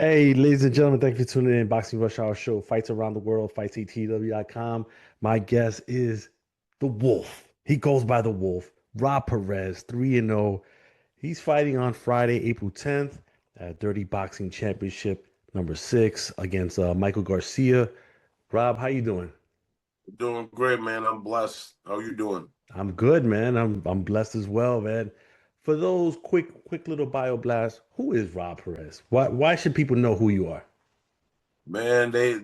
Hey, ladies and gentlemen, thank you for tuning in. Boxing Rush Hour Show, fights around the world, fightsatw.com. My guest is the Wolf. He goes by the Wolf. Rob Perez, 3-0. He's fighting on Friday, April 10th at Dirty Boxing Championship number 6 against Michael Garcia. Rob, how you doing? Doing great, man. I'm blessed. How you doing? I'm good, man. I'm blessed as well, man. For those quick little bio blasts, who is Rob Perez? Why should people know who you are? Man, they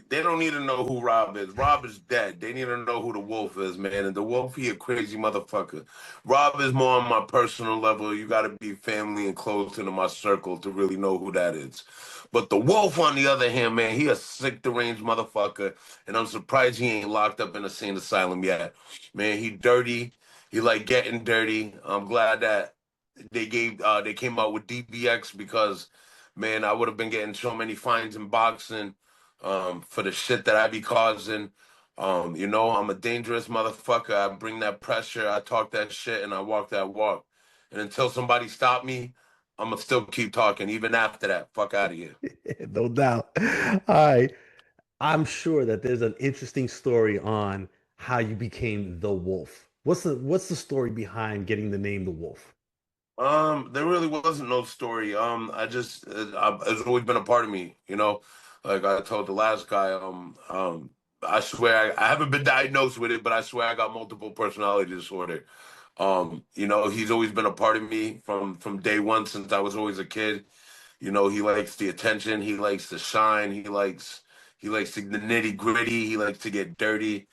don't need to know who Rob is. Rob is dead. They need to know who the Wolf is, man. And the Wolf, he a crazy motherfucker. Rob is more on my personal level. You got to be family and close into my circle to really know who that is. But the Wolf, on the other hand, man, he a sick, deranged motherfucker, and I'm surprised he ain't locked up in a sane asylum yet. Man, he dirty. He like getting dirty. I'm glad that they came out with DBX because man, I would have been getting so many fines in boxing for the shit that I be causing. I'm a dangerous motherfucker. I bring that pressure, I talk that shit, and I walk that walk. And until somebody stop me, I'm gonna still keep talking. Even after that, fuck out of here. No doubt. All right. I'm sure that there's an interesting story on how you became the Wolf. What's the story behind getting the name the Wolf? There really wasn't no story. It's always been a part of me, Like I told the last guy, I swear I haven't been diagnosed with it, but I swear I got multiple personality disorder. He's always been a part of me from day one since I was always a kid. He likes the attention, he likes to shine, he likes the nitty gritty, he likes to get dirty.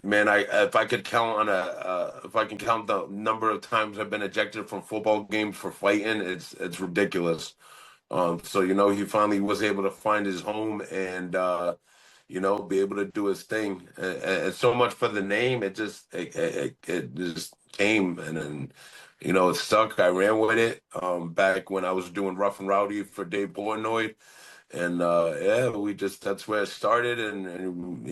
Man, I if I could count on if I can count the number of times I've been ejected from football games for fighting, it's ridiculous. So he finally was able to find his home and be able to do his thing. And so much for the name, it just came and then it stuck. I ran with it. Back when I was doing Rough and Rowdy for Dave Portnoy. And yeah, we just that's where it started, and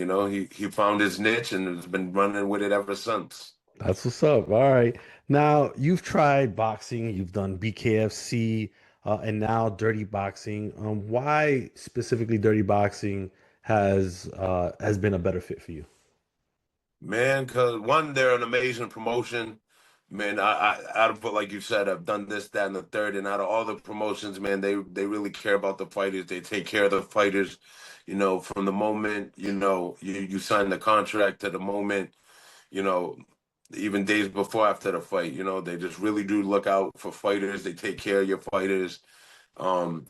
he found his niche and has been running with it ever since. That's what's up. All right. Now, you've tried boxing, you've done BKFC, and now dirty boxing. Why specifically dirty boxing has been a better fit for you? Man, because one, they're an amazing promotion. Man, out of like you said, I've done this, that, and the third, and out of all the promotions, man, they really care about the fighters. They take care of the fighters. From the moment you sign the contract to the moment you know, even days before after the fight, they just really do look out for fighters. They take care of your fighters. And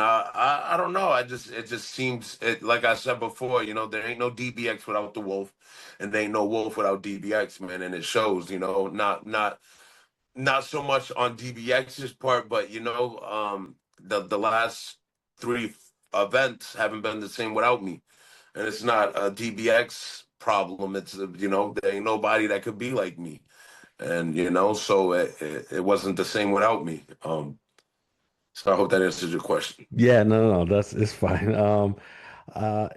I don't know. It just seems like I said before, there ain't no DBX without the Wolf, and there ain't no Wolf without DBX, man, and it shows, not so much on DBX's part, but the last three events haven't been the same without me. And it's not a DBX problem. It's there ain't nobody that could be like me, and so it wasn't the same without me. So I hope that answers your question. Yeah, no, that's it's fine.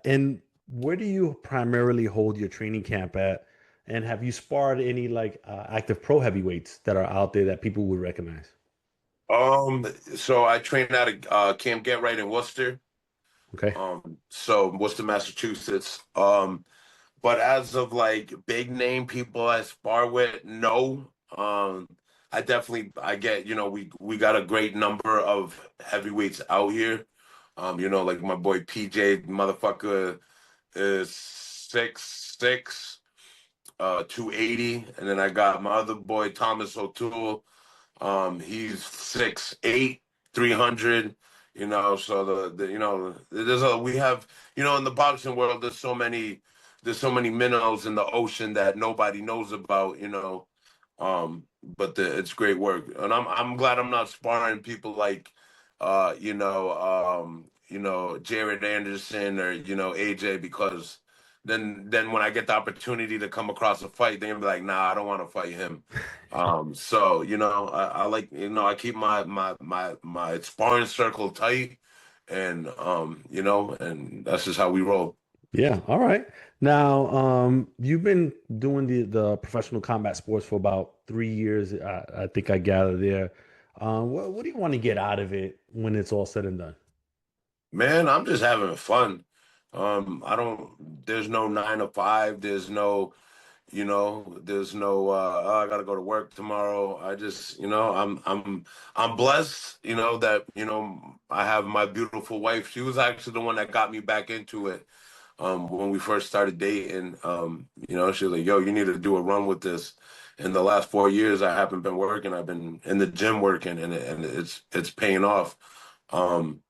And where do you primarily hold your training camp at? And have you sparred any like active pro heavyweights that are out there that people would recognize? So I trained out of Camp Get Right in Worcester. Okay. So Worcester, Massachusetts. But as of like big name people I spar with, no. I get, we got a great number of heavyweights out here. Like my boy PJ, motherfucker is 6'6", 280. And then I got my other boy Thomas O'Toole. He's 6'8", 300. So we have, in the boxing world, there's so many minnows in the ocean that nobody knows about, but it's great work, and I'm glad I'm not sparring people like, Jared Anderson or AJ, because then when I get the opportunity to come across a fight, they're gonna be like, nah, I don't want to fight him. So I like I keep my sparring circle tight, and and that's just how we roll. Yeah, all right. Now, you've been doing the professional combat sports for about 3 years. I think I gather there. What do you want to get out of it when it's all said and done? Man, I'm just having fun. I don't. There's no 9 to 5. There's no, there's no. Oh, I gotta go to work tomorrow. I just, I'm blessed. That I have my beautiful wife. She was actually the one that got me back into it. When we first started dating, she was like, "Yo, you need to do a run with this." In the last 4 years, I haven't been working. I've been in the gym working, and it's paying off. Um,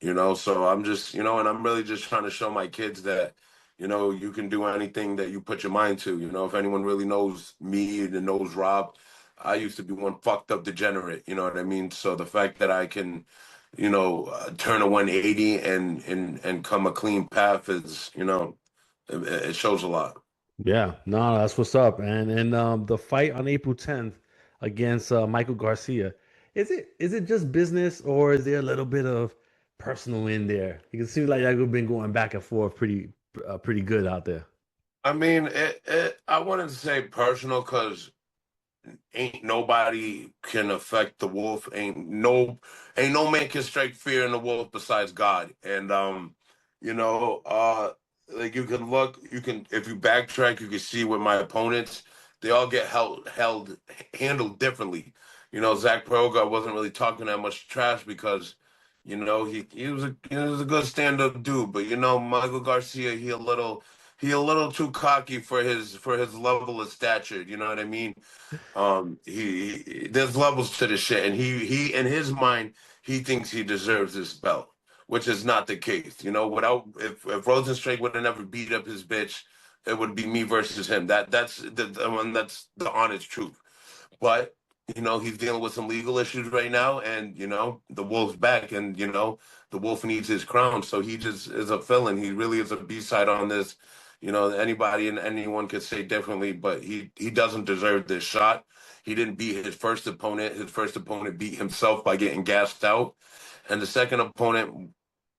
so I'm just, and I'm really just trying to show my kids that, you can do anything that you put your mind to. If anyone really knows me and knows Rob, I used to be one fucked up degenerate, you know what I mean? So the fact that I can, turn a 180 and come a clean path is, it shows a lot. Yeah, no, that's what's up. And the fight on April 10th against Michael Garcia, is it just business or is there a little bit of personal in there? You can see like y'all been going back and forth pretty good out there. I mean, I wouldn't say personal because ain't nobody can affect the wolf. Ain't no man can strike fear in the wolf besides God. And you know, uh like you can look, you can if you backtrack, you can see with my opponents, they all get handled differently. Zach Proga wasn't really talking that much trash because he was a good stand-up dude, but Michael Garcia, he a little too cocky for his level of stature, you know what I mean? There's levels to the shit, and he in his mind he thinks he deserves this belt, which is not the case. Without if Rosenstrike would have never beat up his bitch, it would be me versus him. That's the one. That's the honest truth. But he's dealing with some legal issues right now, and the Wolf's back, and the Wolf needs his crown. So he just is a villain. He really is a B-side on this. Anybody and anyone could say differently, but he doesn't deserve this shot. He didn't beat his first opponent. His first opponent beat himself by getting gassed out, and the second opponent,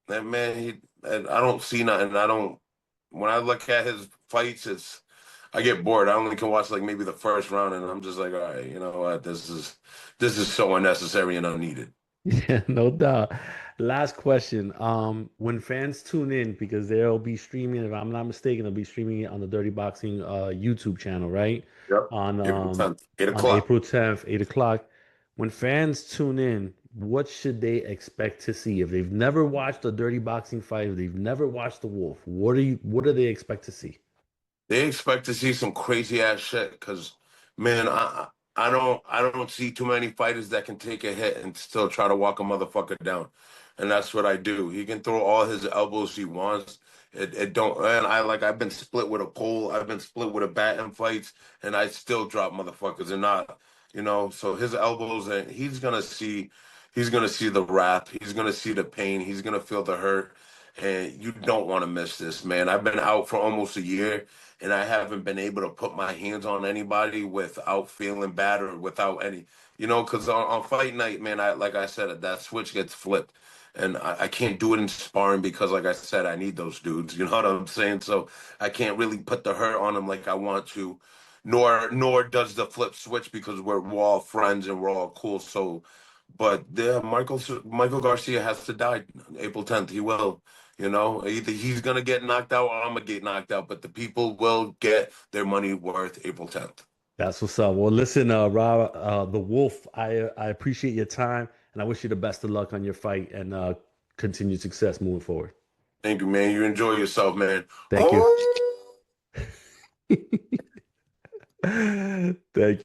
that man, I don't see nothing. I don't. When I look at his fights, I get bored. I only can watch like maybe the first round, and I'm just like, all right, you know what? This is so unnecessary and unneeded. Yeah, no doubt. Last question. When fans tune in, because they'll be streaming, if I'm not mistaken, they'll be streaming it on the Dirty Boxing YouTube channel, right? Yep. On April um 10th, 8 on o'clock. April 10th, 8 o'clock. When fans tune in, what should they expect to see? If they've never watched a Dirty Boxing fight, if they've never watched The Wolf, what do they expect to see? They expect to see some crazy ass shit because, man, I don't see too many fighters that can take a hit and still try to walk a motherfucker down, and that's what I do. He can throw all his elbows he wants. It don't, and I've been split with a pole. I've been split with a bat in fights, and I still drop motherfuckers and not, So his elbows, and he's gonna see the wrath. He's gonna see the pain. He's gonna feel the hurt. And you don't want to miss this, man. I've been out for almost a year and I haven't been able to put my hands on anybody without feeling bad or without any, because on fight night, man, like I said, that switch gets flipped. And I can't do it in sparring because, like I said, I need those dudes. You know what I'm saying? So I can't really put the hurt on them like I want to, nor does the flip switch because we're all friends and we're all cool. So, but Michael Garcia has to die April 10th. He will. Either he's gonna get knocked out or I'm gonna get knocked out, but the people will get their money worth April 10th. That's what's up. Well, listen, Rob, the Wolf, I appreciate your time and I wish you the best of luck on your fight and continued success moving forward. Thank you, man. You enjoy yourself, man. Thank you. Oh! Thank you.